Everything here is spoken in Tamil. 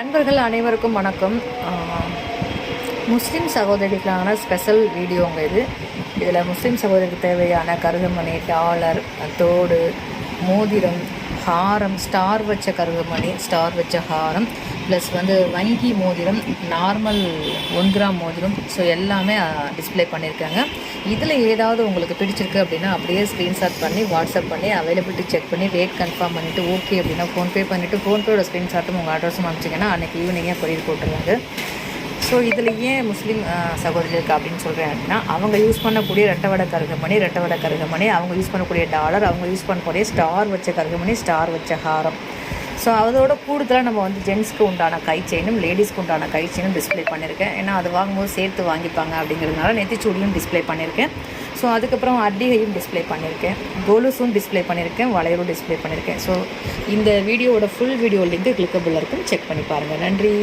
நண்பர்கள் அனைவருக்கும் வணக்கம். முஸ்லீம் சகோதரிகளுக்கான ஸ்பெஷல் வீடியோங்க இது. இதில் முஸ்லீம் சகோதரிக்கு தேவையான கருகமணி, டாலர், தோடு, மோதிரம், ஹாரம், ஸ்டார் வச்ச கருகமணி, ஸ்டார் வச்ச ஹாரம், ப்ளஸ் வங்கி மோதிரம், நார்மல் 1 கிராம் மோதிரம், ஸோ எல்லாமே டிஸ்பிளே பண்ணியிருக்காங்க. இதில் ஏதாவது உங்களுக்கு பிடிச்சிருக்கு அப்படின்னா அப்படியே ஸ்க்ரீன்ஷாட் பண்ணி வாட்ஸ்அப் பண்ணி அவைலபிலிட்டி செக் பண்ணி ரேட் கன்ஃபார்ம் பண்ணிவிட்டு ஓகே அப்படின்னா ஃபோன்பே பண்ணிவிட்டு ஃபோன்பேயோட ஸ்க்ரீன்ஷாட்டும் உங்கள் அட்ரஸும் அனுப்பிச்சிங்கன்னா அன்றைக்கி ஈவினிங்கே கொரியர் போட்டுருவாங்க. ஸோ இதில் ஏன் முஸ்லீம் சகோதரிகளுக்கு அப்படின்னு சொல்கிறேன் அப்படின்னா, அவங்க யூஸ் பண்ணக்கூடிய ரெட்டவடை கருகமணி, அவங்க யூஸ் பண்ணக்கூடிய டாலர், அவங்க யூஸ் பண்ணக்கூடிய ஸ்டார் வச்ச கருகமணி, ஸ்டார் வச்ச ஹாரம். ஸோ அதோட கூடுதலாக நம்ம ஜென்ஸ்க்கு உண்டான கை செயினும் லேடிஸ்க்கு உண்டான கை செயினும் டிஸ்பிளே பண்ணியிருக்கேன். ஏன்னா அது வாங்கும்போது சேர்த்து வாங்கிப்பாங்க அப்படிங்கிறதுனால நெத்திச்சூடியும் டிஸ்பிளே பண்ணியிருக்கேன். ஸோ அதுக்கப்புறம் அட்டிகையும் டிஸ்பிளே பண்ணியிருக்கேன், கோலுஸும் டிஸ்பிளே பண்ணியிருக்கேன், வளையலும் டிஸ்பிளே பண்ணியிருக்கேன். ஸோ இந்த வீடியோவோட ஃபுல் வீடியோ லிங்க் கிளிக்கபிள் இருக்கும், செக் பண்ணி பாருங்கள். நன்றி.